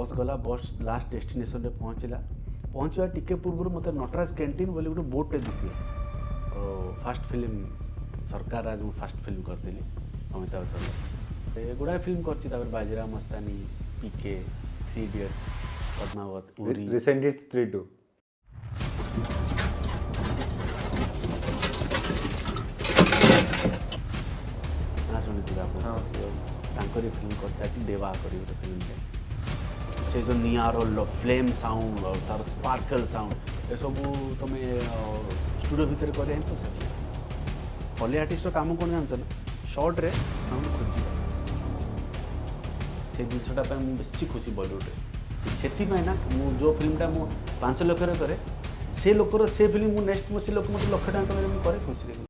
बस गला बस लास्ट डेस्टिनेशन पहुँचला पहुँचवा टिके पूर्व मत नटराज कैंटीन बोली गोटे बोर्डटे दिखला फास्ट फिल्म सरकार आज मुझे फास्ट फिल्म करती अमिताभ बच्चन गुड़ाए फिल्म कर Bajirao Mastani PK 3 Idiot Padmaavat Uri recent it's 3-2 ना शुणी फिल्म कर देवा कर फिल्म से जो निआर फ्लेम साउंड और तार स्पार्कल साउंड ये सब तुम स्टूडियो भितर कर हॉली आर्टिस्ट काम कौन जानते ना शॉर्ट रे साउंड खोज से जिनसा बेसी खुशी बॉलीवुड से ना मु जो फिल्मटा मु 5 लाख करे से लोकर से फिल्म नेक्स्ट से लोक मतलब 1 लाख टका करे खुशी